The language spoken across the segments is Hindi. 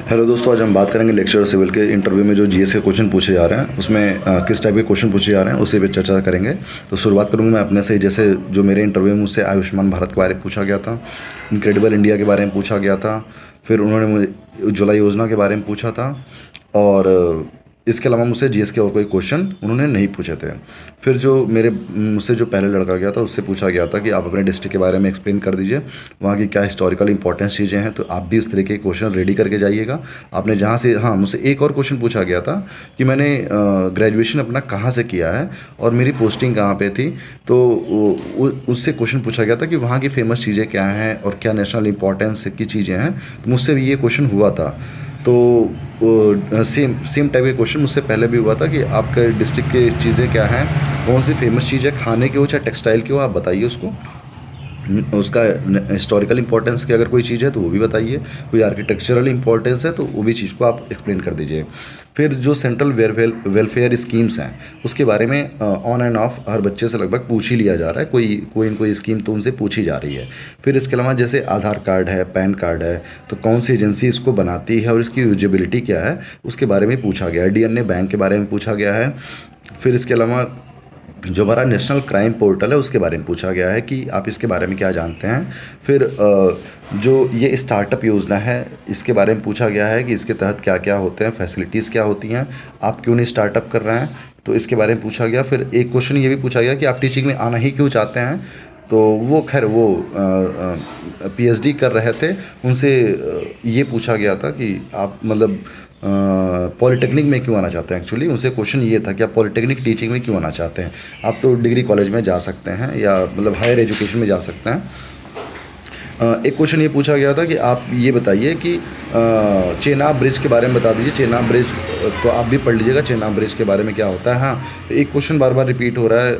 हेलो दोस्तों, आज हम बात करेंगे लेक्चर सिविल के इंटरव्यू में जो जीएस के क्वेश्चन पूछे जा रहे हैं उसमें किस टाइप के क्वेश्चन पूछे जा रहे हैं उसी पे चर्चा करेंगे। तो शुरुआत करूँगा मैं अपने से। जैसे जो मेरे इंटरव्यू में मुझसे आयुष्मान भारत के बारे में पूछा गया था, इनक्रेडिबल इंडिया के बारे में पूछा गया था, फिर उन्होंने मुझे उज्ज्वला योजना के बारे में पूछा था, और इसके अलावा मुझसे जीएस के और कोई क्वेश्चन उन्होंने नहीं पूछे थे। फिर जो मुझसे जो पहले लड़का गया था उससे पूछा गया था कि आप अपने डिस्ट्रिक्ट के बारे में एक्सप्लेन कर दीजिए, वहाँ की क्या हिस्टोरिकल इंपॉर्टेंस चीज़ें हैं। तो आप भी इस तरीके के क्वेश्चन रेडी करके जाइएगा। आपने जहाँ से, हाँ, मुझसे एक और क्वेश्चन पूछा गया था कि मैंने ग्रेजुएशन अपना कहाँ से किया है और मेरी पोस्टिंग कहाँ पे थी। तो उससे क्वेश्चन पूछा गया था कि वहाँ की फेमस चीज़ें क्या हैं और क्या नेशनल इंपॉर्टेंस की चीज़ें हैं। तो मुझसे भी ये क्वेश्चन हुआ था। तो सेम टाइप के क्वेश्चन मुझसे पहले भी हुआ था कि आपके डिस्ट्रिक्ट की चीज़ें क्या हैं, कौन सी फेमस चीज़ है, खाने की हो चाहे टेक्सटाइल की हो, आप बताइए उसको। उसका हिस्टोरिकल इंपॉर्टेंस की अगर कोई चीज़ है तो वो भी बताइए, कोई आर्किटेक्चरल इंपॉर्टेंस है तो वो भी चीज़ को आप एक्सप्लेन कर दीजिए। फिर जो सेंट्रल वेलफेयर स्कीम्स हैं उसके बारे में ऑन एंड ऑफ हर बच्चे से लगभग पूछ ही लिया जा रहा है, कोई न कोई स्कीम तो उनसे पूछी जा रही है। फिर इसके अलावा जैसे आधार कार्ड है, पैन कार्ड है, तो कौन सी एजेंसी इसको बनाती है और इसकी यूजेबिलिटी क्या है उसके बारे में पूछा गया है। डीएनए बैंक के बारे में पूछा गया है। फिर इसके अलावा जो हमारा नेशनल क्राइम पोर्टल है उसके बारे में पूछा गया है कि आप इसके बारे में क्या जानते हैं। फिर जो ये स्टार्टअप योजना है इसके बारे में पूछा गया है कि इसके तहत क्या क्या होते हैं, फैसिलिटीज़ क्या होती हैं, आप क्यों नहीं स्टार्टअप कर रहे हैं, तो इसके बारे में पूछा गया। फिर एक क्वेश्चन ये भी पूछा गया कि आप टीचिंग में आना ही क्यों चाहते हैं। तो वो खैर वो पीएचडी कर रहे थे, उनसे ये पूछा गया था कि आप मतलब पॉलिटेक्निक में क्यों आना चाहते हैं। एक्चुअली उनसे क्वेश्चन ये था कि आप पॉलिटेक्निक टीचिंग में क्यों आना चाहते हैं। आप तो डिग्री कॉलेज में जा सकते हैं या मतलब हायर एजुकेशन में जा सकते हैं। एक क्वेश्चन ये पूछा गया था कि आप ये बताइए कि चेनाब ब्रिज के बारे में बता दीजिए। चेनाब ब्रिज तो आप भी पढ़ लीजिएगा, चेनाब ब्रिज के बारे में क्या होता है। हाँ, एक क्वेश्चन बार बार रिपीट हो रहा है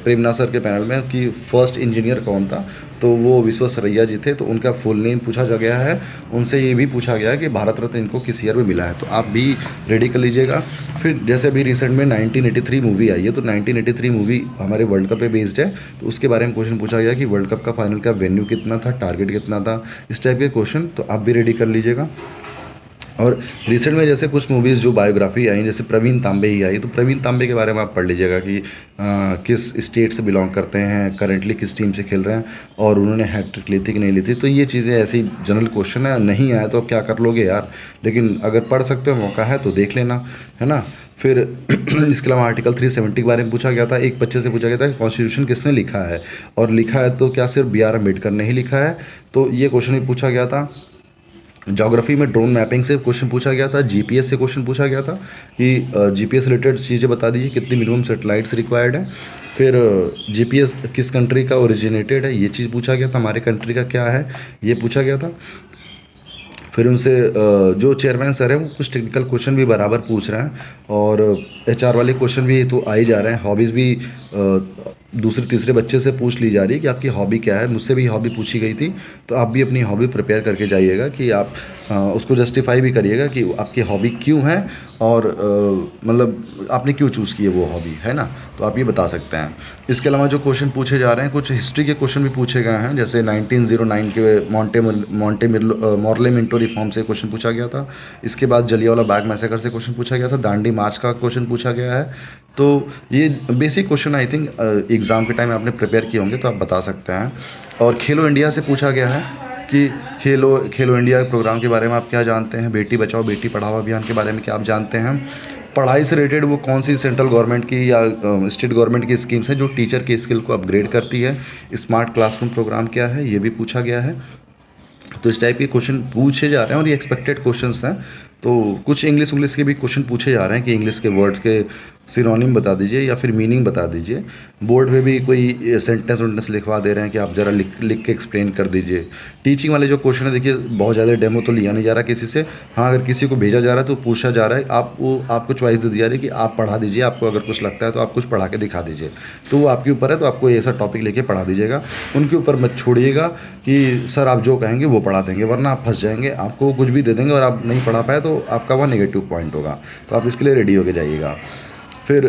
प्रेमनाथ सर के पैनल में कि फर्स्ट इंजीनियर कौन था। तो वो विश्वेश्वरैया जी थे, तो उनका फुल नेम पूछा जा गया है। उनसे ये भी पूछा गया है कि भारत रत्न इनको किस ईयर में मिला है, तो आप भी रेडी कर लीजिएगा। फिर जैसे अभी रिसेंट में 1983 मूवी आई है, तो 1983 मूवी हमारे वर्ल्ड कप पे बेस्ड है, तो उसके बारे में क्वेश्चन पूछा गया कि वर्ल्ड कप का फाइनल का वेन्यू कितना था, टारगेट कितना था, इस टाइप के क्वेश्चन तो आप भी रेडी कर लीजिएगा। और रिसेंट में जैसे कुछ मूवीज़ जो बायोग्राफी आई, जैसे प्रवीण तांबे ही आई, तो प्रवीण तांबे के बारे में आप पढ़ लीजिएगा कि किस स्टेट से बिलोंग करते हैं, करेंटली किस टीम से खेल रहे हैं, और उन्होंने हैट्रिक ली थी कि नहीं ली थी। तो ये चीज़ें ऐसी जनरल क्वेश्चन है, नहीं आया तो अब क्या कर लोगे यार, लेकिन अगर पढ़ सकते हो, मौका है तो देख लेना, है ना। फिर इसके अलावा आर्टिकल 370 के बारे में पूछा गया था। एक बच्चे से पूछा गया था कि कॉन्स्टिट्यूशन किसने लिखा है, और लिखा है तो क्या सिर्फ बी आर अम्बेडकर ने ही लिखा है। तो ये क्वेश्चन भी पूछा गया था। ज्योग्राफी में ड्रोन मैपिंग से क्वेश्चन पूछा गया था। जीपीएस से क्वेश्चन पूछा गया था कि जीपीएस रिलेटेड चीज़ें बता दीजिए, कितनी मिनिमम सेटेलाइट्स रिक्वायर्ड है। फिर जीपीएस किस कंट्री का ओरिजिनेटेड है, ये चीज़ पूछा गया था। हमारे कंट्री का क्या है, ये पूछा गया था। फिर उनसे जो चेयरमैन सर हैं वो कुछ टेक्निकल क्वेश्चन भी बराबर पूछ रहे हैं, और एचआर वाले क्वेश्चन भी तो आ ही जा रहे हैं। हॉबीज़ भी दूसरे तीसरे बच्चे से पूछ ली जा रही है कि आपकी हॉबी क्या है। मुझसे भी हॉबी पूछी गई थी, तो आप भी अपनी हॉबी प्रिपेयर करके जाइएगा कि आप उसको जस्टिफाई भी करिएगा कि आपकी हॉबी क्यों है, और मतलब आपने क्यों चूज़ की है वो हॉबी, है ना। तो आप ये बता सकते हैं। इसके अलावा जो क्वेश्चन पूछे जा रहे हैं, कुछ हिस्ट्री के क्वेश्चन भी पूछे गए हैं। जैसे 1909 के मॉर्ले मिंटो रिफॉर्म से क्वेश्चन पूछा गया था। इसके बाद जलियांवाला बाग मैसेकर से क्वेश्चन पूछा गया था। दांडी मार्च का क्वेश्चन पूछा गया है। तो ये basic question I think exam के टाइम आपने प्रिपेयर किए होंगे, तो आप बता सकते हैं। और खेलो इंडिया से पूछा गया है कि खेलो इंडिया प्रोग्राम के बारे में आप क्या जानते हैं, बेटी बचाओ बेटी पढ़ाओ अभियान के बारे में क्या आप जानते हैं, पढ़ाई से रिलेटेड वो कौन सी सेंट्रल गवर्नमेंट की या स्टेट गवर्नमेंट की स्कीम्स हैं जो टीचर की स्किल को अपग्रेड करती है, स्मार्ट क्लासरूम प्रोग्राम क्या है, ये भी पूछा गया है। तो इस टाइप के क्वेश्चन पूछे जा रहे हैं, और ये एक्सपेक्टेड क्वेश्चंस हैं। तो कुछ इंग्लिश के भी क्वेश्चन पूछे जा रहे हैं कि इंग्लिश के वर्ड्स के सिनोनिम बता दीजिए या फिर मीनिंग बता दीजिए। बोर्ड पे भी कोई सेंटेंस लिखवा दे रहे हैं कि आप ज़रा लिख के एक्सप्लेन कर दीजिए। टीचिंग वाले जो क्वेश्चन है, देखिए बहुत ज़्यादा डेमो तो लिया नहीं जा रहा किसी से। हाँ, अगर किसी को भेजा जा रहा है तो पूछा जा रहा है, आपको चॉइस दे दी जा रही है कि आप पढ़ा दीजिए। आपको अगर कुछ लगता है तो आप कुछ पढ़ा के दिखा दीजिए, तो वो आपके ऊपर है। तो आपको ऐसा टॉपिक लेके पढ़ा दीजिएगा, उनके ऊपर मत छोड़िएगा कि सर आप जो कहेंगे वो पढ़ा देंगे, वरना आप फंस जाएंगे। आपको कुछ भी दे देंगे और आप नहीं पढ़ा पाए तो आपका वह नेगेटिव पॉइंट होगा। तो आप इसके लिए रेडी होके जाइएगा। फिर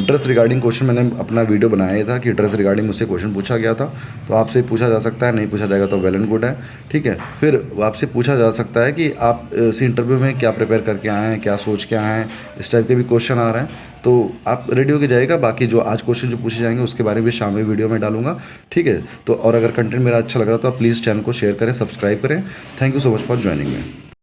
ड्रेस रिगार्डिंग क्वेश्चन मैंने अपना वीडियो बनाया ही था कि ड्रेस रिगार्डिंग मुझसे क्वेश्चन पूछा गया था, तो आपसे पूछा जा सकता है, नहीं पूछा जाएगा तो वेल एंड गुड है, ठीक है। फिर आपसे पूछा जा सकता है कि आप इस इंटरव्यू में क्या प्रिपेयर करके आए हैं, क्या सोच के आए हैं, इस टाइप के भी क्वेश्चन आ रहे हैं, तो आप रेडी होके जाइएगा। बाकी जो आज क्वेश्चन जो पूछे जाएंगे उसके बारे में शाम में वीडियो में डालूंगा, ठीक है। तो और अगर कंटेंट मेरा अच्छा लग रहा है तो आप प्लीज़ चैनल को शेयर करें, सब्सक्राइब करें। Thank you so much for joining me.